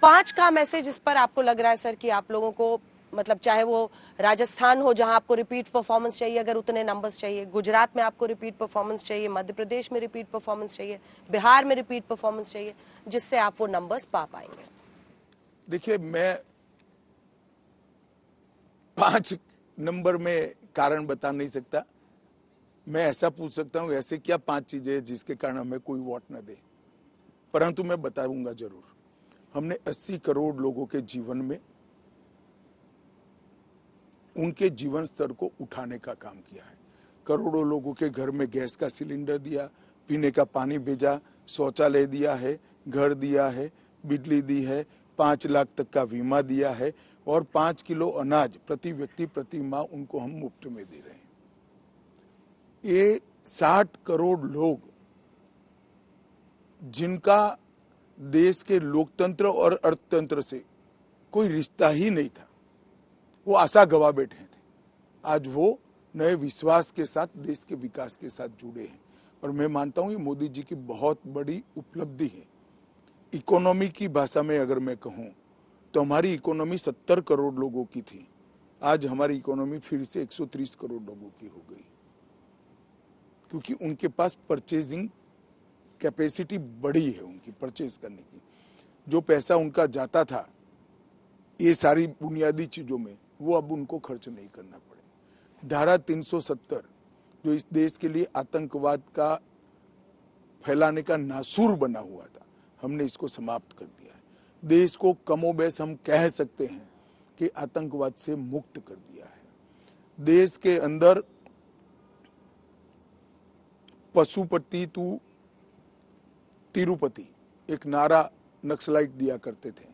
5 काम ऐसे जिस पर आपको लग रहा है सर कि आप लोगों को, मतलब चाहे वो राजस्थान हो जहां आपको रिपीट परफॉर्मेंस चाहिए अगर उतने नंबर्स चाहिए, गुजरात में आपको रिपीट परफॉर्मेंस चाहिए, मध्य प्रदेश में रिपीट परफॉर्मेंस चाहिए, बिहार में रिपीट परफॉर्मेंस चाहिए, जिससे आप वो नंबर्स पा पाएंगे? देखिए, मैं 5 नंबर में कारण बता नहीं सकता। मैं ऐसा पूछ सकता हूं ऐसे क्या 5 चीजें हैं जिसके कारण हमें कोई वोट न दे, परंतु मैं बताऊंगा जरूर। हमने 80 करोड़ लोगों के जीवन में उनके जीवन स्तर को उठाने का काम किया है। करोड़ों लोगों के घर में गैस का सिलेंडर दिया, पीने का पानी भेजा, शौचालय दिया है, घर दिया है, बिजली दी है, 5 लाख तक का बीमा दिया है और 5 किलो अनाज प्रति व्यक्ति प्रति माह उनको हम मुफ्त में दे रहे हैं। ये 60 करोड़ लोग जिनका देश के लोकतंत्र और अर्थतंत्र से कोई रिश्ता ही नहीं था, वो आशा गवा बैठे थे, आज वो नए विश्वास के साथ देश के विकास के साथ जुड़े हैं। और मैं मानता हूं ये मोदी जी की बहुत बड़ी उपलब्धि है। इकोनॉमी की भाषा में अगर मैं कहूं तो हमारी इकोनॉमी 70 करोड़ लोगों की थी, आज हमारी इकोनॉमी फिर से 130 करोड़ लोगों की हो गई, क्योंकि उनके पास परचेजिंग कैपेसिटी बड़ी है उनकी परचेज करने की। जो पैसा उनका जाता था ये सारी बुनियादी चीजों में, वो अब उनको खर्च नहीं करना पड़े। धारा 370 जो इस देश के लिए आतंकवाद का फैलाने का नासूर बना हुआ था, हमने इसको समाप्त कर दिया है। देश को कमोबेश हम कह सकते हैं कि आतंकवाद से मुक्त कर दिया है। देश के अंदर पशुपति टू तिरुपति एक नारा नक्सलाइट दिया करते थे।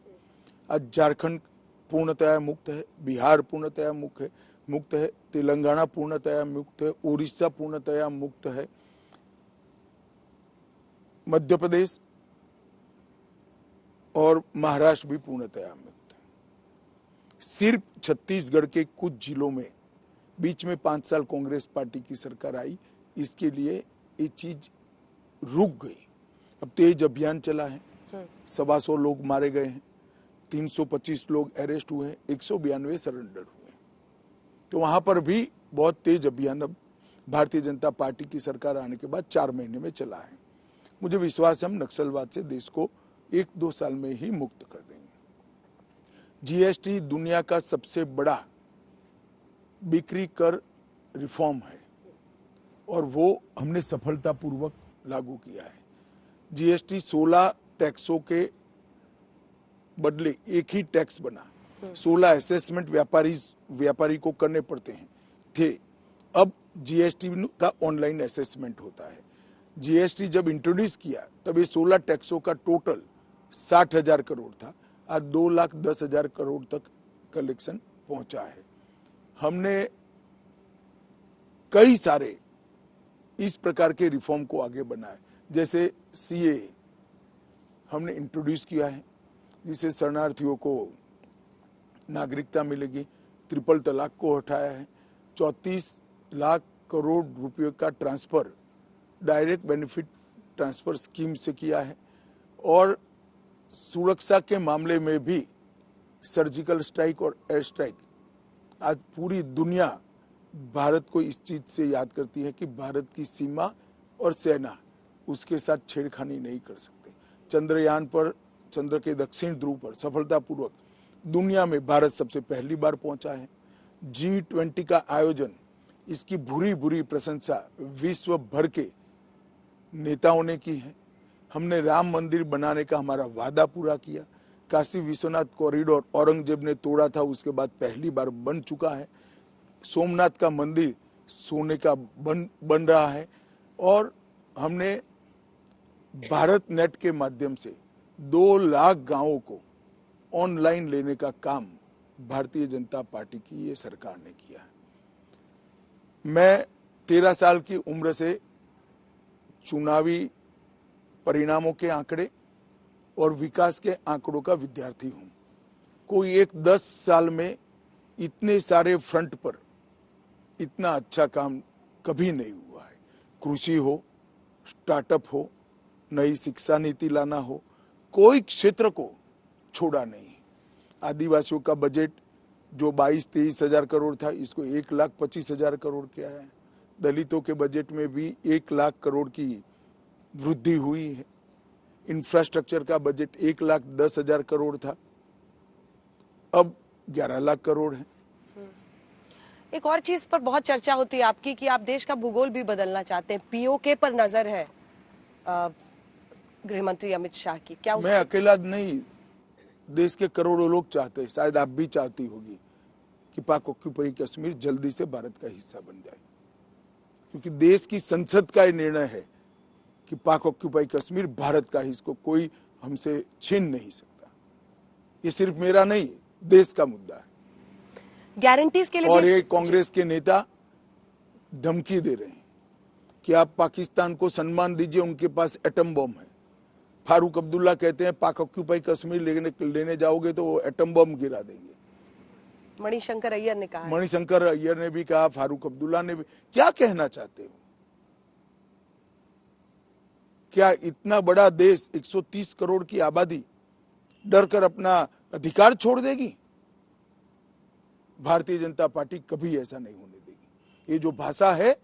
आज झारखंड पूर्णतया मुक्त है, बिहार पूर्णतया मुक्त है, तेलंगाना पूर्णतया मुक्त है, उड़ीसा पूर्णतया मुक्त है, मध्य प्रदेश और महाराष्ट्र भी पूर्णतया मुक्त है। सिर्फ छत्तीसगढ़ के कुछ जिलों में बीच में 5 साल कांग्रेस पार्टी की सरकार आई, इसके लिए ये चीज रुक गई। अब तेज अभियान चला है, 125 लोग मारे गए हैं, 325 लोग अरेस्ट हुए हैं, 192 सरेंडर हुए। तो वहां पर भी बहुत तेज अभियान अब भारतीय जनता पार्टी की सरकार आने के बाद 4 महीने में चला है। मुझे विश्वास है हम नक्सलवाद से देश को 1-2 साल में ही मुक्त कर देंगे। जीएसटी दुनिया का सबसे बड़ा बिक्री कर रिफॉर्म है और वो हमने सफलतापूर्वक लागू किया है। जीएसटी 16 टैक्सों के बदले एक ही टैक्स बना। 16 असेसमेंट व्यापारी को करने पड़ते हैं थे, अब जीएसटी का ऑनलाइन असेसमेंट होता है। जीएसटी जब इंट्रोड्यूस किया तब ये 16 टैक्सों का टोटल 60,000 करोड़ था, आज 2,10,000 करोड़ तक कलेक्शन पहुंचा है। हमने कई सारे इस प्रकार के रिफॉर्म को आगे बढ़ाए, जैसे सीए हमने इंट्रोड्यूस किया है जिससे शरणार्थियों को नागरिकता मिलेगी, ट्रिपल तलाक को हटाया है, 34 लाख करोड़ रुपए का transfer direct benefit transfer scheme से किया है और सुरक्षा के मामले में भी सर्जिकल स्ट्राइक और एयर स्ट्राइक, आज पूरी दुनिया भारत को इस चीज से याद करती है कि भारत की सीमा और सेना उसके साथ छेड़खानी नहीं कर सकते। चंद्रयान पर, चंद्र के दक्षिण ध्रुव पर सफलतापूर्वक दुनिया में भारत सबसे पहली बार पहुंचा है। G20 का आयोजन, इसकी भूरी प्रशंसा विश्व भर के नेताओं ने की है। हमने राम मंदिर बनाने का हमारा वादा पूरा किया। काशी विश्वनाथ कॉरिडोर औरंगजेब ने तोड़ा था, उसके बाद पहली बार बन चुका है। सोमनाथ का मंदिर सोने का बन रहा है और हमने भारत नेट के माध्यम से 2 लाख गांवों को ऑनलाइन लेने का काम भारतीय जनता पार्टी की ये सरकार ने किया है। मैं 13 साल की उम्र से चुनावी परिणामों के आंकड़े और विकास के आंकड़ों का विद्यार्थी हूं। कोई एक 10 साल में इतने सारे फ्रंट पर इतना अच्छा काम कभी नहीं हुआ है। कृषि हो, स्टार्टअप हो, नई शिक्षा नीति लाना हो, कोई क्षेत्र को छोड़ा नहीं। आदिवासियों का बजट जो 22-23 हजार करोड़ था, इसको 1,25,000 करोड़ किया है। दलितों के बजट में भी 1 लाख करोड़ की वृद्धि हुई है। इंफ्रास्ट्रक्चर का बजट 1,10,000 करोड़ था, अब 11 लाख करोड़ है। एक और चीज पर बहुत चर्चा होती है आपकी कि आप देश का भूगोल भी बदलना चाहते हैं। पीओके पर नजर है गृह मंत्री अमित शाह की, क्या मैं अकेला नहीं, देश के करोड़ों लोग चाहते हैं, शायद आप भी चाहती होगी कि पाक ऑक्यूपाई कश्मीर जल्दी से भारत का हिस्सा बन जाए, क्योंकि देश की संसद का ये निर्णय है कि पाक ऑक्यूपाई कश्मीर भारत का है, इसको कोई हमसे छीन नहीं सकता। ये सिर्फ मेरा नहीं, देश का मुद्दा है। गारंटीज के लिए और भी ये कांग्रेस के नेता धमकी दे रहे हैं कि आप पाकिस्तान को सम्मान दीजिए, उनके पास एटम बम है। फारूक अब्दुल्ला कहते हैं पाक ऑक्यूपाई कश्मीर लेने जाओगे तो वो एटम बम गिरा देंगे। मणिशंकर अय्यर ने कहा, मणिशंकर अय्यर ने भी कहा, फारूक अब्दुल्ला ने भी। क्या कहना चाहते हो? क्या इतना बड़ा देश, 130 करोड़ की आबादी डर कर अपना अधिकार छोड़ देगी? भारतीय जनता पार्टी कभी ऐसा नहीं होने देगी। ये जो भाषा है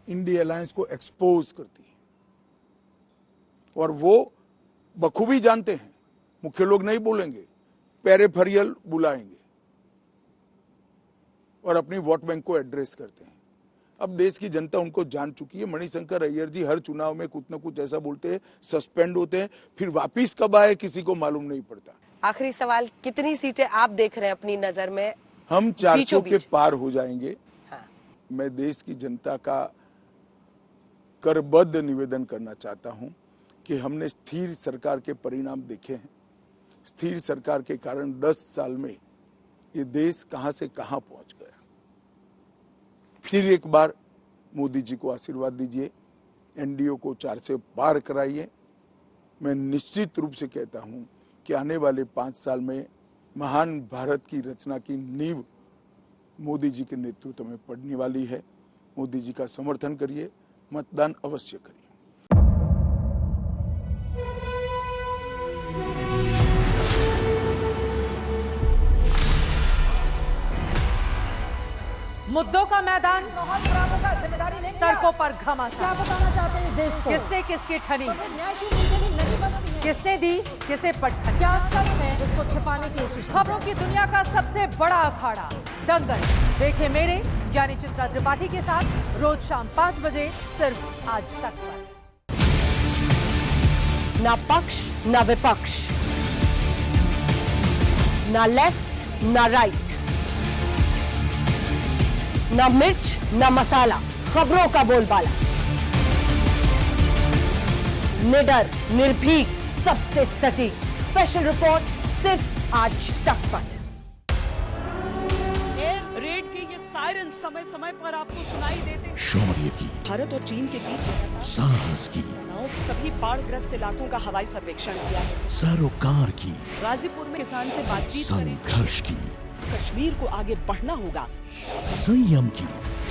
इंडिया अलायंस को एक्सपोज करती है, और वो बखूबी जानते हैं। मुख्य लोग नहीं बोलेंगे, पेरिफेरियल बुलाएंगे और अपनी वोट बैंक को एड्रेस करते हैं। अब देश की जनता उनको जान चुकी है। मणिशंकर अय्यर जी हर चुनाव में कुछ न कुछ ऐसा बोलते हैं, सस्पेंड होते हैं, फिर वापिस कब आए किसी को मालूम नहीं पड़ता। आखिरी सवाल, कितनी सीटें आप देख रहे हैं अपनी नजर में? हम 400 के बीचों-बीच। पार हो जाएंगे। हाँ। मैं देश की जनता का करबद्ध निवेदन करना चाहता हूं कि हमने स्थिर सरकार के परिणाम देखे हैं। स्थिर सरकार के कारण 10 साल में ये देश कहां से कहां पहुंच गया। फिर एक बार मोदी जी को आशीर्वाद दीजिए, एनडीए को 4 से पार कराइए। मैं निश्चित रूप से कहता हूं कि आने वाले 5 साल में महान भारत की रचना की नींव मोदी जी के नेतृत्व में पड़ने वाली है। मोदी जी का समर्थन करिए, मतदान अवश्य करिए। मुद्दों का मैदान, जिम्मेदारी लेंगे तर्कों पर घमासान। क्या बताना चाहते हैं इस देश को? किससे किसकी ठनी, न्याय की नीति नहीं बनती है। किसने दी किसे पटखनी। क्या सच है जिसको छिपाने की कोशिश की खबरों की दुनिया का सबसे बड़ा अखाड़ा दंगल देखे मेरे यानी चित्रा त्रिपाठी के साथ रोज शाम 5 बजे सिर्फ आज तक पर। ना पक्ष ना विपक्ष, ना लेफ्ट ना राइट, ना मिर्च ना मसाला, खबरों का बोलबाला, निडर निर्भीक सबसे सटीक स्पेशल रिपोर्ट सिर्फ आज तक पर। एयर रेड के ये सायरन समय समय पर आपको सुनाई देते। शौर्य की, भारत और चीन के बीच साहस की, सभी बाढ़ग्रस्त इलाकों का हवाई सर्वेक्षण किया है। सरोकार की, गाजीपुर में किसान से बातचीत करें। संघर्ष की, कश्मीर को आगे बढ़ना होगा। संयम की,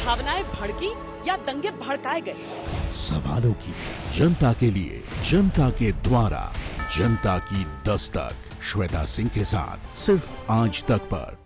भावनाएं भड़की या दंगे भड़काए गए। सवालों की, जनता के लिए, जनता के द्वारा, जनता की दस्तक। श्वेता सिंह के साथ सिर्फ आज तक पर।